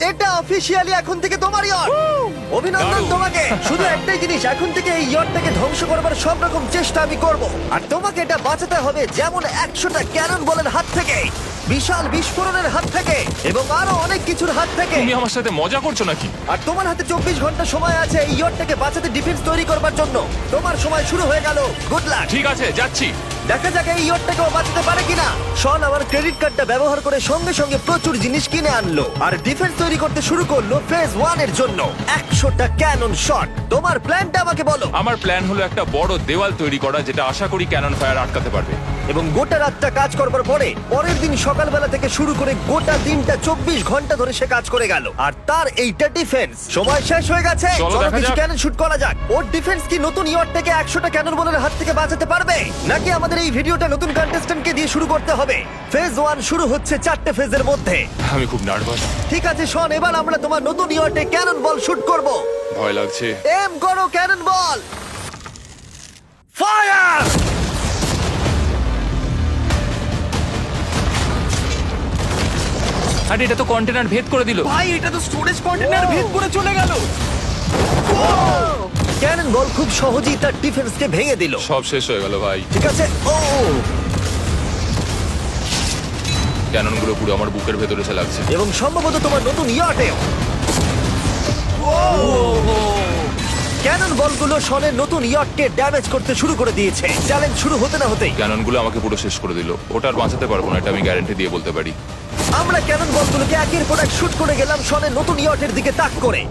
এটা অফিসিয়ালি এখন থেকে তোমার ইয়ট। অভিনন্দন তোমাকে। শুধু একটাই জিনিস, এখন থেকে এই ইয়টটাকে ধ্বংস করবার সব রকম চেষ্টা আমি করব, আর তোমাকে এটা বাঁচাতে হবে যেমন 100টা ক্যানন বলের হাত থেকে, বিশাল বিস্ফোরণের হাত থেকে, এবং আরো অনেক কিছুর হাত থেকে। তুমি আমার সাথে মজা করছো নাকি? আর তোমার হাতে 24 ঘন্টা সময় আছে এই ইয়টটাকে বাঁচাতে, ডিফেন্স তৈরি করবার জন্য। তোমার সময় শুরু হয়ে গেল। Good luck. ঠিক আছে, যাচ্ছি। দেখা যাক এই ইয়টটাকেও বাঁচাতে পারে কিনা। শন আমার ক্রেডিট কার্ডটা ব্যবহার করে সঙ্গে সঙ্গে প্রচুর জিনিস কিনে আনলো আর ডিফেন্স তৈরি করতে শুরু করলো ফেজ 1 এর জন্য 100টা ক্যানন শট। তোমার প্ল্যানটা আমাকে বলো। আমার প্ল্যান হলো একটা বড় দেওয়াল তৈরি করা, যেটা আশা করি ক্যানন ফায়ার আটকাতে পারবে। এবং গোটা রাতটা কাজ করবার পরে পরের দিন সকালবেলা থেকে শুরু করে গোটা দিনটা 24 ঘন্টা ধরে সে কাজ করে গেল, আর তার এইটা ডিফেন্স। সময় শেষ হয়ে গেছে, চলো চলো দেখা কিছু যাক। ক্যানন শুট করা যাক। ওর ডিফেন্স কি নতুন ইয়টটাকে 100টা ক্যানন বলের হাত থেকে বাঁচাতে পারবে, নাকি আমাদের এই ভিডিওটা নতুন কন্টেস্ট্যান্টকে দিয়ে শুরু করতে হবে? ফেজ 1 শুরু হচ্ছে 4টে ফেজের মধ্যে। আমি খুব নার্ভাস। ঠিক আছে শন, এবার আমরা তোমার নতুন ইয়টে ক্যানন বল শুট করব। ভয় লাগছে। এম করো ক্যানন বল। ফায়ার! আরে এটা তো কন্টেনার ভেদ করে দিল। ভাই এটা তো স্টোরেজ কন্টেনার ভেদ করে চলে গেল। ক্যানন বল খুব সহজেই তার ডিফেন্সকে ভেঙে দিল। সব শেষ হয়ে গেল ভাই। ঠিক আছে। ও ক্যানন গুলো পুরো আমার বুকের ভেতরে এসে লাগছে। এবং সম্ভবত তোমার নতুন ইয়টেও। ক্যানন বলগুলো শনের নতুন ইয়টকে ড্যামেজ করতে শুরু করে দিয়েছে। চ্যালেঞ্জ শুরু হতে না হতেই ক্যানন গুলো আমাকে পুরো শেষ করে দিল। ওটা আর বাঁচাতে পারবো না, এটা আমি গ্যারান্টি দিয়ে বলতে পারি। আমরা ক্যানন বলগুলোকে একের পর এক শুট করে গেলাম শনের নতুন ইয়টের দিকে তাক করে।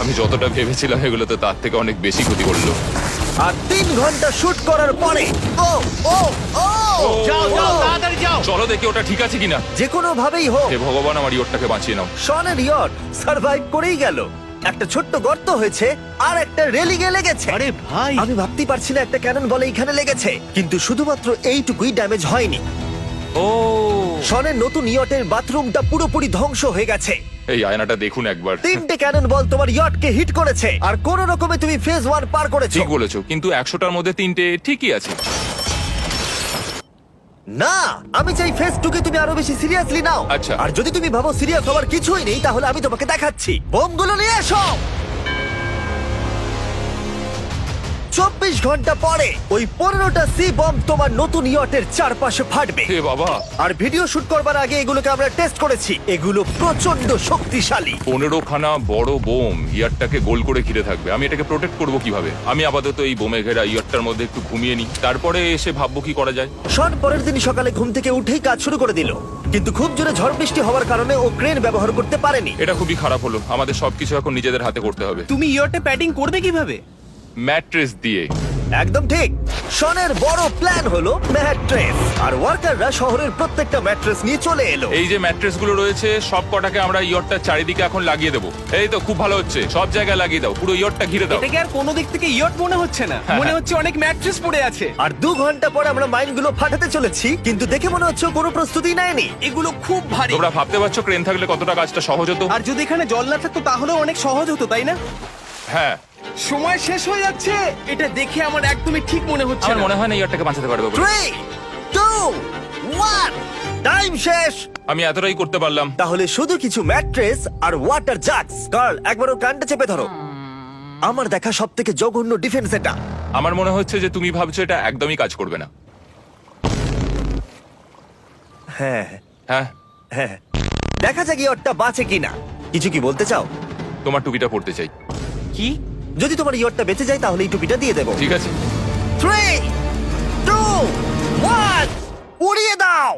আমি যতটা ভেবেছিলাম এগুলো তো তার থেকে অনেক বেশি ক্ষতি করলো। আর 3 ঘন্টা শুট করার পরে ও ও ও যাও যাও তাড়াতাড়ি যাও। চলো দেখি ওটা ঠিক আছে কিনা। যে কোনো ভাবেই হোক হে ভগবান, আমার ইয়টটাকে বাঁচিয়ে নাও। শনের ইয়ট সার্ভাইভ করেই গেল। একটা ছোট্ট গর্ত হয়েছে আর একটা রেলিংয়ে লেগেছে। আরে ভাই আমি ভাবতেই পারছি না একটা ক্যানন বলে এইখানে লেগেছে, কিন্তু শুধুমাত্র এইটুকুই ড্যামেজ হয়নি। ও শনের নতুন ইয়টের বাথরুমটা পুরোপুরি ধ্বংস হয়ে গেছে। এই আয়নাটা দেখুন একবার। 3টে ক্যানন বল তোমার ইয়টকে হিট করেছে, আর কোন রকমে তুমি ফেজ 1 পার করেছো। ঠিক বলেছো, কিন্তু 100টার মধ্যে 3টে ঠিকই আছে। না, আমি চাই ফেজ 2 কে তুমি আরো বেশি সিরিয়াসলি নাও। আচ্ছা। আর যদি তুমি ভাবো সিরিয়াস হওয়ার কিছুই নেই, তাহলে আমি তোমাকে দেখাচ্ছি। বোমগুলো নিয়ে এসো। 24 ঘন্টা পরে ওই 15টা সি বম তোমার নতুন ইয়টের চারপাশে ফাটবে। হে বাবা, আর ভিডিও শুট করবার আগে এগুলোকে আমরা টেস্ট করেছি। এগুলো প্রচন্ড শক্তিশালী। 15খানা বড় বোম ইয়ারটাকে গোল করে ঘিরে থাকবে। আমি এটাকে প্রোটেক্ট করব কিভাবে? আমি আপাতত এই বোমে ঘেরা ইয়ারটার মধ্যে একটু ঘুমিয়ে নিই, তারপরে এসে ভাববো কি করা যায়। শন পরের দিন সকালে ঘুম থেকে উঠেই কাজ শুরু করে দিল, কিন্তু খুব জোরে ঝড় বৃষ্টি হওয়ার কারণে ও ক্রেন ব্যবহার করতে পারেনি। এটা খুবই খারাপ হলো। আমাদের সবকিছু এখন নিজেদের হাতে করতে হবে। তুমি ইয়রটা প্যাডিং করবে কিভাবে? ম্যাট্রেস দিয়ে। একদম ঠিক। শনের বড় প্ল্যান হলো ম্যাট্রেস, আর ওয়ার্কাররা শহরের প্রত্যেকটা ম্যাট্রেস নিয়ে চলে এলো। এই যে ম্যাট্রেস গুলো রয়েছে সব কটাকে আমরা ইয়রটার চারিদিকে এখন লাগিয়ে দেবো। এই তো খুব ভালো হচ্ছে, সব জায়গায় লাগিয়ে দাও, পুরো ইয়রটা ঘিরে দাও। এটাকে আর কোনো দিক থেকে ইয়ট মনে হচ্ছে না, মনে হচ্ছে অনেক ম্যাট্রেস পড়ে আছে। আর 2 ঘন্টা পরে আমরা মাইনগুলো ফাটাতে চলেছি, কিন্তু দেখে মনে হচ্ছে ও কোনো প্রস্তুতি নেয়নি। এগুলো খুব ভারী। তোমরা ভাবতে পারছো ক্রেন থাকলে কতটা কাজটা সহজ হতো? আর যদি এখানে জল না থাকতো তাহলেও অনেক সহজ হতো, তাই না? হ্যাঁ, সময় শেষ হয়ে যাচ্ছে। এটা দেখে আমার একদমই ঠিক মনে হচ্ছে আমার না। মনে হয় না ইয়রটাকে বাঁচাতে পারবো বলে। 3 2 1 টাইম শেষ। আমি এতটাই করতে পারলাম। তাহলে শুধু কিছু ম্যাট্রেস আর ওয়াটার জাগস। কার্ল, একবার ওর কানটা চেপে ধরো। আমার দেখা সবথেকে জঘন্য ডিফেন্স এটা। আমার মনে হচ্ছে যে তুমি ভাবছো এটা একদমই কাজ করবে না। হ্যাঁ হ্যাঁ, হ্যাঁ, দেখা যাক ইয়টটা বাঁচে কিনা। কিছু কি বলতে চাও? তোমার টুপিটা পড়তে চাই। কি? যদি তোমার ইয়টটা বেঁচে যায় তাহলে এই টুপিটা দিয়ে দেবো। ঠিক আছে। 3 2 1 উড়িয়ে দাও।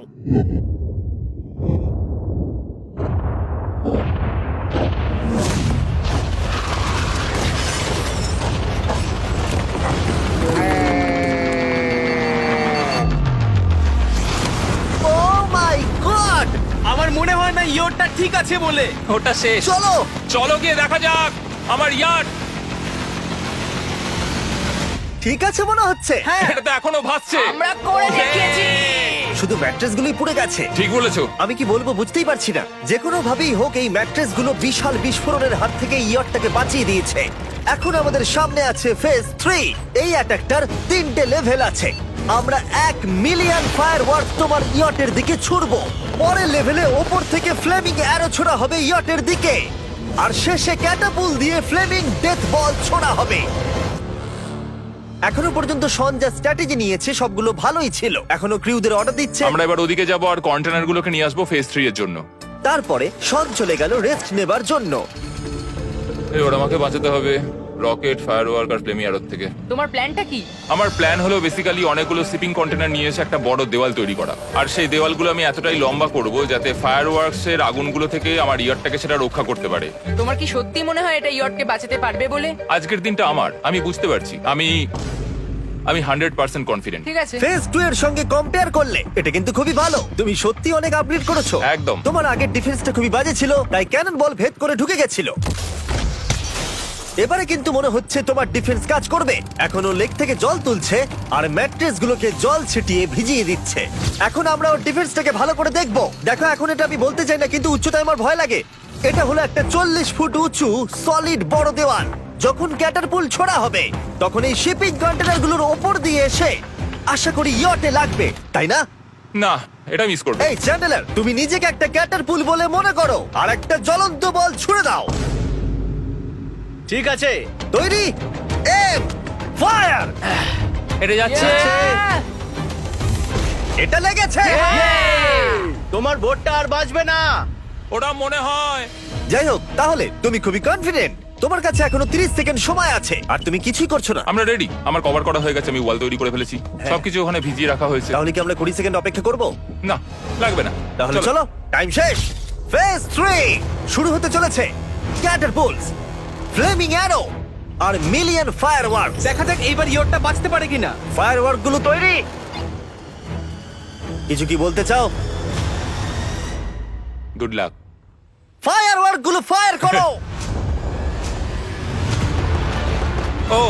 Oh my God! আমার মনে হয় না ইয়রটা ঠিক আছে বলে। ওটা শেষ। চলো চলো গিয়ে দেখা যাক আমার ইয়ার্ড। ঠিক আছে মনে হচ্ছে। হ্যাঁ, এটা তো এখনো ভাসছে। আমরা করে দেখিয়েছি। শুধু ম্যাট্রেসগুলোই পুড়ে গেছে। ঠিক বলেছো। আমি কি বলবো বুঝতেই পারছি না। যে কোনো ভাবেই হোক এই ম্যাট্রেসগুলো বিশাল বিস্ফোরণের হাত থেকে ইয়টটাকে বাঁচিয়ে দিয়েছে। এখন আমাদের সামনে আছে ফেজ 3। এই অ্যাটাকটার 3টে লেভেল আছে। আমরা 1,000,000 ফায়ারওয়ার্ক তোমার ইয়টের দিকে ছুড়বো। পরের লেভেলে ওপর থেকে ফ্লেমিং অ্যারো ছোড়া হবে ইয়টের দিকে, আর শেষে ক্যাটাপুল দিয়ে ফ্লেমিং ডেথ বল ছোড়া হবে। এখনো পর্যন্ত শন যা স্ট্র্যাটেজি নিয়েছে সবগুলো ভালোই ছিল। এখনো ক্রিউদের অর্ডার দিচ্ছে। আমরা এবার ওদিকে যাব আর কন্টেনারগুলোকে নিয়ে আসবো ফেজ 3 এর জন্য। তারপরে শন চলে গেল রেস্ট নেবার জন্য। এবার আমাকে বাঁচাতে হবে রকেট, ফায়ারওয়ার্ক আর ফ্লেমি অ্যারোর থেকে। তোমার প্ল্যানটা কি? আমার প্ল্যান হলো বেসিক্যালি অনেকগুলো শিপিং কন্টেনার নিয়ে এসে একটা বড় দেওয়াল তৈরি করা, আর সেই দেওয়ালগুলো আমি এতটাই লম্বা করব যাতে ফায়ারওয়ার্কস এর আগুনগুলো থেকে আমার ইয়ারটাকে সেটা রক্ষা করতে পারে। তোমার কি সত্যি মনে হয় এটা ইয়টকে বাঁচাতে পারবে বলে? আজকের দিনটা আমার, আমি বুঝতে পারছি। আমি 100% কনফিডেন্ট। ঠিক আছে। ফেজ 2 এর সঙ্গে কম্পেয়ার করলে এটা কিন্তু খুবই ভালো। তুমি সত্যি অনেক আপগ্রেড করেছো। একদম। তোমার আগের ডিফেন্সটা খুবই বাজে ছিল, তাই ক্যানন বল ভেদ করে ঢুকে গেছিল। এবারে কিন্তু মনে হচ্ছে তোমার ডিফেন্স কাজ করবে। এখনো লেক থেকে জল তুলছে আর ম্যাট্রেস গুলোকে জল ছিটিয়ে ভিজিয়ে দিচ্ছে। এখন আমরা ওর ডিফেন্সটাকে ভালো করে দেখবো। দেখো, এখন এটা আমি বলতে চাই না, কিন্তু উচ্চতায় আমার ভয় লাগে। এটা হলো একটা 40 ফুট উঁচু সলিড বড় দেওয়াল। যখন ক্যাটারপুল ছোড়া হবে তখন এই শিপিং কন্টেনার গুলোর ওপর দিয়ে এসে আশা করি ইয়টে লাগবে, তাই না? না, এটা মিস করব। এই চ্যান্ডেলার, তুমি নিজেকে একটা ক্যাটারপুল বলে মনে করো আর একটা জ্বলন্ত বল ছুড়ে দাও। ঠিক আছে। তৈরি, এম, ফায়ার! এটা যাচ্ছে। Yeah! এটা লেগেছে। তোমার বোটটা আর বাঁচবে না। ওটা মনে হয়। যাই হোক, তাহলে তুমি খুবই কনফিডেন্ট। তোমার কাছে এখনো 30 সেকেন্ড সময় আছে আর তুমি কিছুই করছো না। আমরা রেডি, আমার কভার করা হয়ে গেছে, আমি ওয়াল তৈরি করে ফেলেছি, হ্যাঁ। সবকিছু ওখানে ভিজিয়ে রাখা হয়েছে। তাহলে কি আমরা 20 সেকেন্ড অপেক্ষা করব? না, লাগবে না। তাহলে চলো, টাইম শেষ। ফেজ 3 শুরু হতে চলেছে। ক্যাটারপুলস, ফ্লেমিং অ্যারো আর মিলিয়ন ফায়ারওয়ার্ক। দেখা যাক এইবার ইয়টটা বাঁচতে পারে কিনা। ফায়ারওয়ার্ক গুলো তৈরি। কিছু কি বলতে চাও? Good luck. ফায়ারওয়ার্ক গুলো ফায়ার করো। ও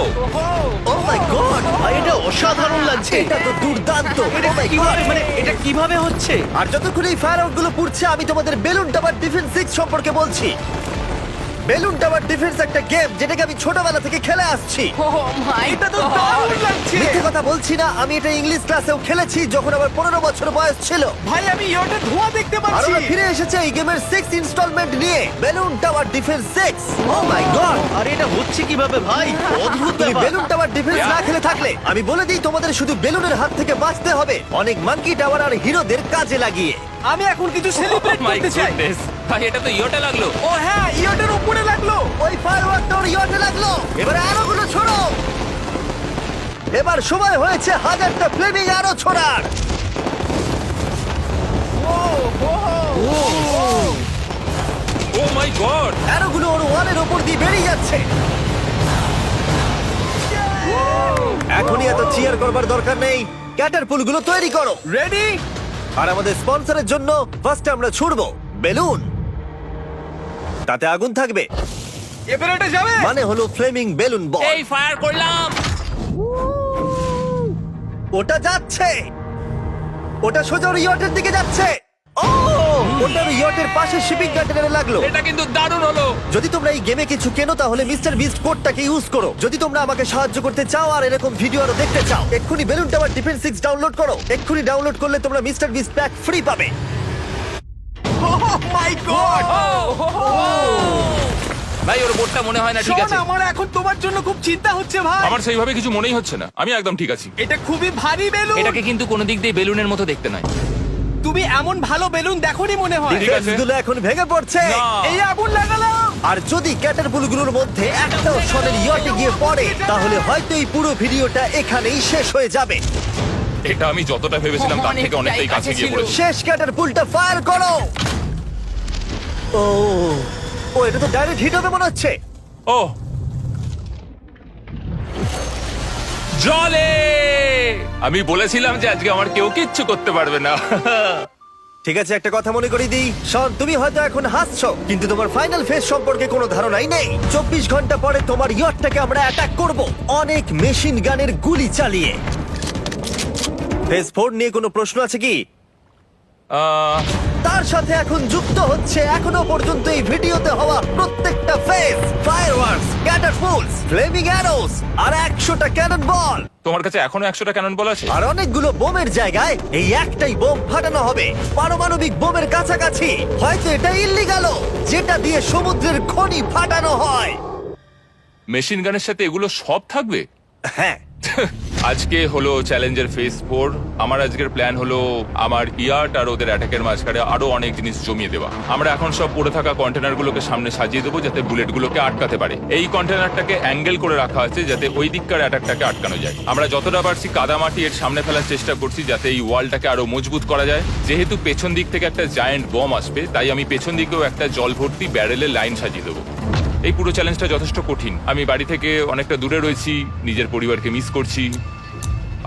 ও মাই গড, এটা অসাধারণ লাগছে। এটা তো দুর্দান্ত। এটা Oh my কিভাবে God! মানে এটা কিভাবে হচ্ছে? আর যতক্ষণ এই ফায়ারওয়ার্ক গুলো পুড়ছে আমি তোমাদের বেলুন টাওয়ার ডিফেন্স 6 সম্পর্কে বলছি। বেলুন টাওয়ার ডিফেন্স একটা গেম যেটাকে আমি ছোটবেলা থেকে খেলে আসছি। Oh my এটা তো God! দারুণ লাগছে। মিথ্যে কথা বলছি না, আমি এটা ইংলিশ ক্লাসেও খেলেছি যখন আমার 15 বছর বয়স ছিল। ভাই আমি ইয়টের ধোঁয়া দেখতে আর পাচ্ছি। ওরা ফিরে এসেছে এই গেমের 6 ইনস্টলমেন্ট নিয়ে, বেলুন টাওয়ার ডিফেন্স 6। ও মাই গড, আর এটা হচ্ছে কিভাবে ভাই? অদ্ভুত তুমি ব্যাপার। বেলুন টাওয়ার ডিফেন্স না খেলে থাকলে আমি বলে দিই তোমাদের শুধু বেলুনের হাত থেকে বাঁচতে হবে অনেক মাঙ্কি টাওয়ার আর হিরোদের কাজে লাগিয়ে। আমি এখন কিছু সেলিব্রেট মাই করতে চাই। গুডনেস, ভাই এটা তো ইয়োটা লাগলো। ও হ্যাঁ, ইয়টের উপরে লাগলো। ওই ফায়ারওয়ার্কটা ওর ইয়টে লাগলো। এবারে আরোগুলো ছোড়ো। এবার সময় হয়েছে 1000টা ফ্লেমিং আরো ছোড়ার। ও মাই গড, অ্যারোগুলো ওর ওয়ালের ওপর দিয়ে বেরিয়ে যাচ্ছে। এখনই এত চিয়ার করবার দরকার নেই, ক্যাটারপুলগুলো তৈরি করো। রেডি? আর আমাদের স্পন্সরের জন্য ফার্স্টে আমরা ছুড়বো বেলুন, তাতে আগুন থাকবে, এবারে এটা যাবে। মানে হলো ফ্লেমিং বেলুন বল। এই ফায়ার করলাম। ওটা যাচ্ছে, ওটা সোজা ওর ইয়টের দিকে যাচ্ছে। ও, ওটা ওর ইয়টের পাশে শিপিং কন্টেনারে লাগলো। এটা কিন্তু দারুণ হলো। যদি তোমরা এই গেমে কিছু কেনো তাহলে মিস্টার বিস্ট কোডটাকে ইউজ করো। যদি তোমরা আমাকে সাহায্য করতে চাও আর এরকম ভিডিও আরো দেখতে চাও, এক্ষুনি বেলুন টাওয়ার ডিফেন্স 6 ডাউনলোড করো। এক্ষুনি ডাউনলোড করলে তোমরা মিস্টার বিস্ট প্যাক ফ্রি পাবে। ওহ মাই গড। ভাই ওর বোটটা মনে হয় না ঠিক আছে। আমার এখন তোমার জন্য খুব চিন্তা হচ্ছে ভাই। আমার সেইভাবে কিছু মনেই হচ্ছে না, আমি একদম ঠিক আছি। এটা খুবই ভারী বেলুন। এটাকে কিন্তু কোনো দিক দিয়ে বেলুনের মতো দেখতে নয়। তুমি এমন ভালো বেলুন দেখোনি মনে হয়। ঠিক আছে। ডিফেন্সগুলো এখন ভেঙে পড়ছে। না। এই আগুন লাগালাম। আর যদি ক্যাটারপুলগুলোর মধ্যে একটাও শনের ইয়টে গিয়ে পড়ে তাহলে হয়তো এই পুরো ভিডিওটা এখানেই শেষ হয়ে যাবে। এটা আমি যতটা ভেবেছিলাম তার থেকে অনেকটাই কাছে গিয়ে পড়েছে। শেষ ক্যাটারপুলটা ফায়ার করো। ও, ও এটা তো ডাইরেক্ট হিট হবে মনে হচ্ছে। ও জলে, আমি বলেছিলাম যে আজকে আমার কেউ কিচ্ছু করতে পারবে না। ঠিক আছে, একটা কথা মনে করিয়ে দিই, শন তুমি হয়তো এখন হাসছো কিন্তু তোমার ফাইনাল ফেজ সম্পর্কে কোনো ধারণাই নেই। 24 ঘন্টা পরে তোমার ইয়টটাকে আমরা অ্যাটাক করব অনেক মেশিন গানের গুলি চালিয়ে। ফেজ 4 নিয়ে কোনো প্রশ্ন আছে কি? তার সাথে এখন যুক্ত হচ্ছে এখনো পর্যন্ত এই ভিডিওতে হওয়া প্রত্যেকটা phase, fireworks, catapults, flaming arrows আর 100টা ক্যানন বল। তোমার কাছে এখনো 100টা ক্যানন বল আছে? আর অনেকগুলো বোমের জায়গায় এই একটাই বোম ফাটানো হবে, পারমাণবিক বোমের কাছাকাছি। হয়তো এটা ইল্লিগাল, যেটা দিয়ে সমুদ্রের খনি ফাটানো হয়। মেশিন গানের সাথে এগুলো সব থাকবে? হ্যাঁ, আজকে হলো চ্যালেঞ্জের ফেজ 4। আমার আজকের প্ল্যান হলো আমার ইয়ার্ট আর ওদের অ্যাটাকের মাঝখানে আরো অনেক জিনিস জমিয়ে দেওয়া। আমরা এখন সব পড়ে থাকা কন্টেনারগুলোকে সামনে সাজিয়ে দেবো যাতে বুলেটগুলোকে আটকাতে পারে। এই কন্টেনারটাকে অ্যাঙ্গেল করে রাখা আছে যাতে ওই দিককার অ্যাটাকটাকে আটকানো যায়। আমরা যতটা পারছি কাদামাটি এর সামনে ফেলার চেষ্টা করছি যাতে এই ওয়ালটাকে আরো মজবুত করা যায়। যেহেতু পেছন দিক থেকে একটা জায়ান্ট বম আসবে, তাই আমি পেছন দিকেও একটা জল ভর্তি ব্যারেলের লাইন সাজিয়ে দেবো। এই পুরো চ্যালেঞ্জটা যথেষ্ট কঠিন। আমি বাড়ি থেকে অনেকটা দূরে রয়েছি, নিজের পরিবারকে মিস করছি।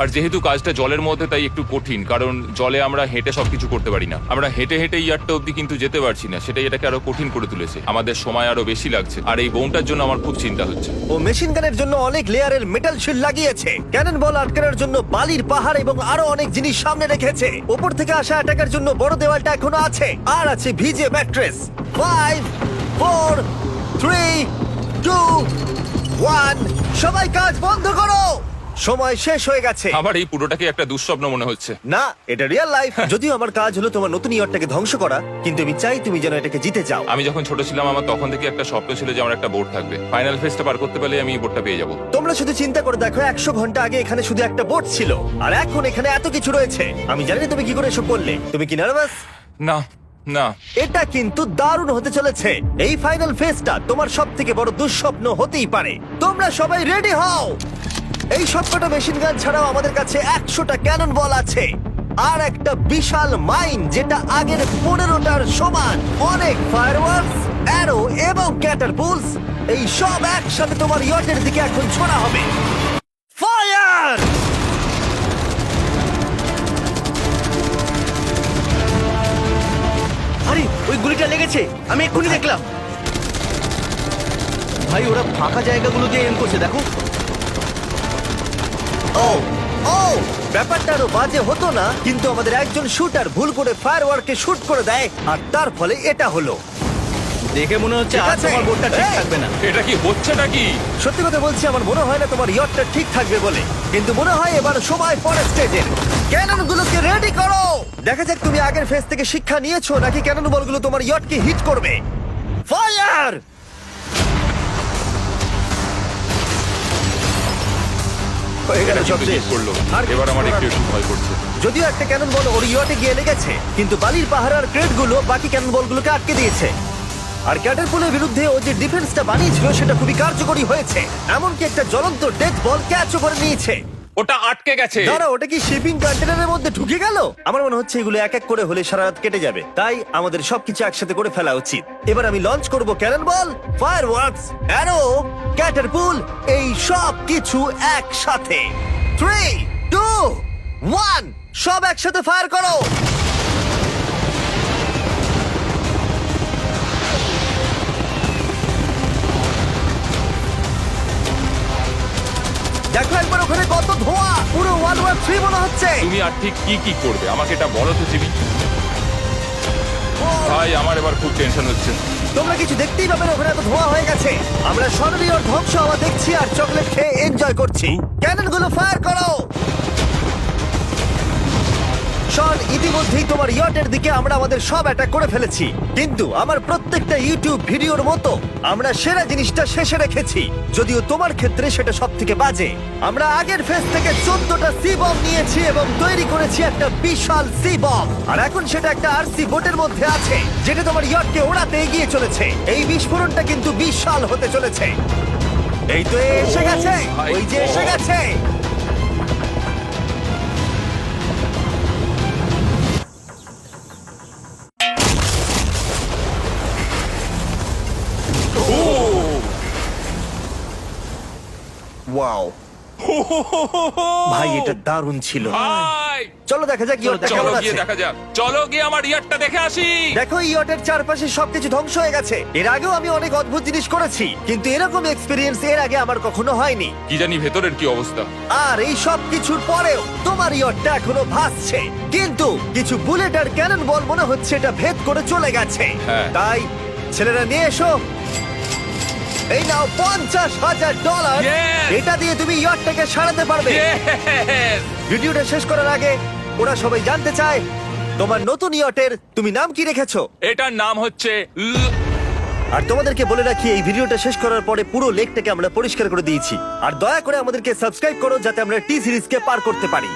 আর যেহেতু কাজটা জলের মধ্যে, তাই একটু কঠিন, কারণ জলে আমরা হেঁটে সবকিছু করতে পারি না। আমরা হেঁটে হেঁটে ইয়ারটা অব্দি কিন্তু যেতে পারছি না, সেটাই এটাকে আরো কঠিন করে তুলেছে। আমাদের সময় আরো বেশি লাগছে, আর এই বোমটার জন্য আমার খুব চিন্তা হচ্ছে। ও মেশিন গানের জন্য অনেক লেয়ারের মেটাল শিল্ড লাগিয়েছে, ক্যানন বল আটকানোর জন্য বালির পাহাড় এবং আরো অনেক জিনিস সামনে রেখেছে। উপর থেকে আসা অ্যাটাকের জন্য বড় দেওয়ালটা এখনো আছে, আর আছে ভিজে ম্যাট্রেস। 5 4 3 2 1 সবাই কাজ বন্ধ করো, সময় শেষ হয়ে গেছে। আমার এই পুরোটাকে একটা দুঃস্বপ্ন মনে হচ্ছে। না, এটা রিয়েল লাইফ। যদিও আমার কাজ হলো তোমার নতুন ইয়ারটাকে ধ্বংস করা, কিন্তু আমি চাই তুমি যেন এটাকে জিতে যাও। আমি যখন ছোট ছিলাম, আমার তখন থেকে একটা স্বপ্ন ছিল যে আমার একটা বোট থাকবে। ফাইনাল ফেজটা পার করতে পারলে আমি এই বোটটা পেয়ে যাবো। তোমরা শুধু চিন্তা করে দেখো, 100 ঘন্টা আগে এখানে শুধু একটা বোট ছিল, আর এখন এখানে এত কিছু রয়েছে। আমি জানি না তুমি কি করে এসব করলে। তুমি কি নার্ভাস? না না, এটা কিন্তু দারুণ হতে চলেছে। এই ফাইনাল ফেজটা তোমার সব থেকে বড় দুঃস্বপ্ন হতেই পারে। তোমরা সবাই রেডি হও। এই সবকটা মেশিন গান ছাড়াও আমাদের কাছে 100টা ক্যানন বল আছে, আর একটা বিশাল মাইন যেটা আগের 15টার সমান। অনেক ফায়ারওয়ার্কস, অ্যারো এবং ক্যাটারপুলস, এই সব একসাথে তোমার ইয়টের দিকে এখন ছোড়া হবে। ফায়ার! আরে ওই গুলিটা লেগেছে, আমি এক্ষুনি দেখলাম। ভাই ওরা ফাঁকা জায়গাগুলো দিয়ে এম করছে, দেখো। ও ও ব্যাপারটা আরো বাজে হতো না, কিন্তু আমাদের একজন শুটার ভুল করে ফায়ারওয়ার্ককে শুট করে দেয়, আর তার ফলে এটা হলো। দেখে মনে হচ্ছে ঠিক আর আছে। তোমার বোটটা ঠিক এই! থাকবে না। এটা কি হচ্ছেটা কি? সত্যি কথা বলছি, আমার মনে হয় না তোমার ইয়টটা ঠিক থাকবে বলে, কিন্তু মনে হয় এবার সময় পরের স্টেজের। ক্যানন গুলোকে রেডি করো। দেখা যাক তুমি আগের ফেজ থেকে শিক্ষা নিয়েছো নাকি ক্যানন বলগুলো তোমার ইয়টকে হিট করবে। ফায়ার! হয়ে গেল এটা কিন্তু সবশেষ। ঠিক করলো। আর এবার আমার কিছু একটু করার একটু ভয় করছে। যদিও একটা ক্যানন বল ওর ইয়টে গিয়ে লেগেছে, কিন্তু বালির পাহাড় আর ক্রেট গুলো বাকি ক্যানন বলগুলোকে আটকে দিয়েছে। আর ক্যাটারপুলের বিরুদ্ধে ও যে ডিফেন্সটা বানিয়েছিল সেটা খুবই কার্যকরী হয়েছে। এমনকি একটা জ্বলন্ত ডেথ বল ক্যাচও করে নিয়েছে। ওটা আটকে গেছে। দাঁড়া, ওটা কি শিপিং কন্টেনারের মধ্যে ঢুকে গেল? আমার মনে হচ্ছে এগুলো এক এক করে হলে সারা রাত কেটে যাবে, তাই আমাদের সবকিছু একসাথে করে ফেলা উচিত। এবার আমি লঞ্চ করব ক্যানন বল, ফায়ারওয়ার্কস, অ্যারো, ক্যাটারপুল, এই সব কিছু একসাথে। 3 2 1 সব একসাথে ফায়ার করো। দেখো একবার ওখানে কত ধোঁয়া, পুরো ওয়ার্ল্ড ওয়ার 3 মনে হচ্ছে। তুমি আর ঠিক কি কি করবে আমাকে এটা বলো তো জিমি। ভাই আমার এবার খুব টেনশন হচ্ছে। তোমরা কিছু দেখতেই পাবে না, ওখানে এত ধোঁয়া হয়ে গেছে। আমরা স্বর্ণীয় ধ্বংস হওয়া দেখছি আর চকলেট খেয়ে এনজয় করছি। ক্যানন গুলো ফায়ার করো। শন, ইতিমধ্যেই তোমার ইয়টের দিকে আমরা আমাদের সব অ্যাটাক করে ফেলেছি, কিন্তু আমার প্রত্যেকটা ইউটিউব ভিডিওর মতো আমরা সেরা জিনিসটা শেষে রেখেছি। যদিও তোমার ক্ষেত্রে সেটা সব থেকে বাজে। আমরা আগের ফেজ থেকে 14টা সি বম নিয়েছি এবং তৈরি করেছি একটা বিশাল সি বম, আর এখন সেটা একটা আরসি বোটের মধ্যে আছে যেটা তোমার ইয়টকে ওড়াতে এগিয়ে চলেছে। এই বিস্ফোরণটা কিন্তু বিশাল হতে চলেছে। এই তো এসে গেছে, ওই যে এসে গেছে। ওয়াও ভাই, এটা দারুণ ছিল। ভাই যাই চলো দেখা যাক ইয়টটা চলো কেমন গিয়ে আছে। দেখা যাক, চলো গিয়ে আমার ইয়ারটা দেখে আসি। দেখো ইয়টের চারপাশে সবকিছু ধ্বংস হয়ে গেছে। এর আগেও আমি অনেক অদ্ভুত জিনিস করেছি, কিন্তু এরকম এক্সপেরিয়েন্স এর আগে আমার কখনো হয়নি। কি জানি ভেতরের কি অবস্থা। আর এই সব কিছুর পরেও তোমার ইয়টটা এখনো ভাসছে, কিন্তু কিছু বুলেট আর ক্যানন বল মনে হচ্ছে এটা ভেদ করে চলে গেছে। হ্যাঁ। তাই ছেলেরা নিয়ে এসো, এই নাও $50,000। Yes! এটা দিয়ে তুমি ইয়টটাকে সারাতে পারবে। Yes! ভিডিওটা শেষ করার আগে ওরা সবাই জানতে চায় তোমার নতুন ইয়টের তুমি নাম কি রেখেছো। এটার নাম হচ্ছে আর তোমাদেরকে বলে রাখি, এই ভিডিওটা শেষ করার পরে পুরো লেকটাকে আমরা পরিষ্কার করে দিয়েছি। আর দয়া করে আমাদেরকে সাবস্ক্রাইব করো যাতে আমরা টি সিরিজকে পার করতে পারি।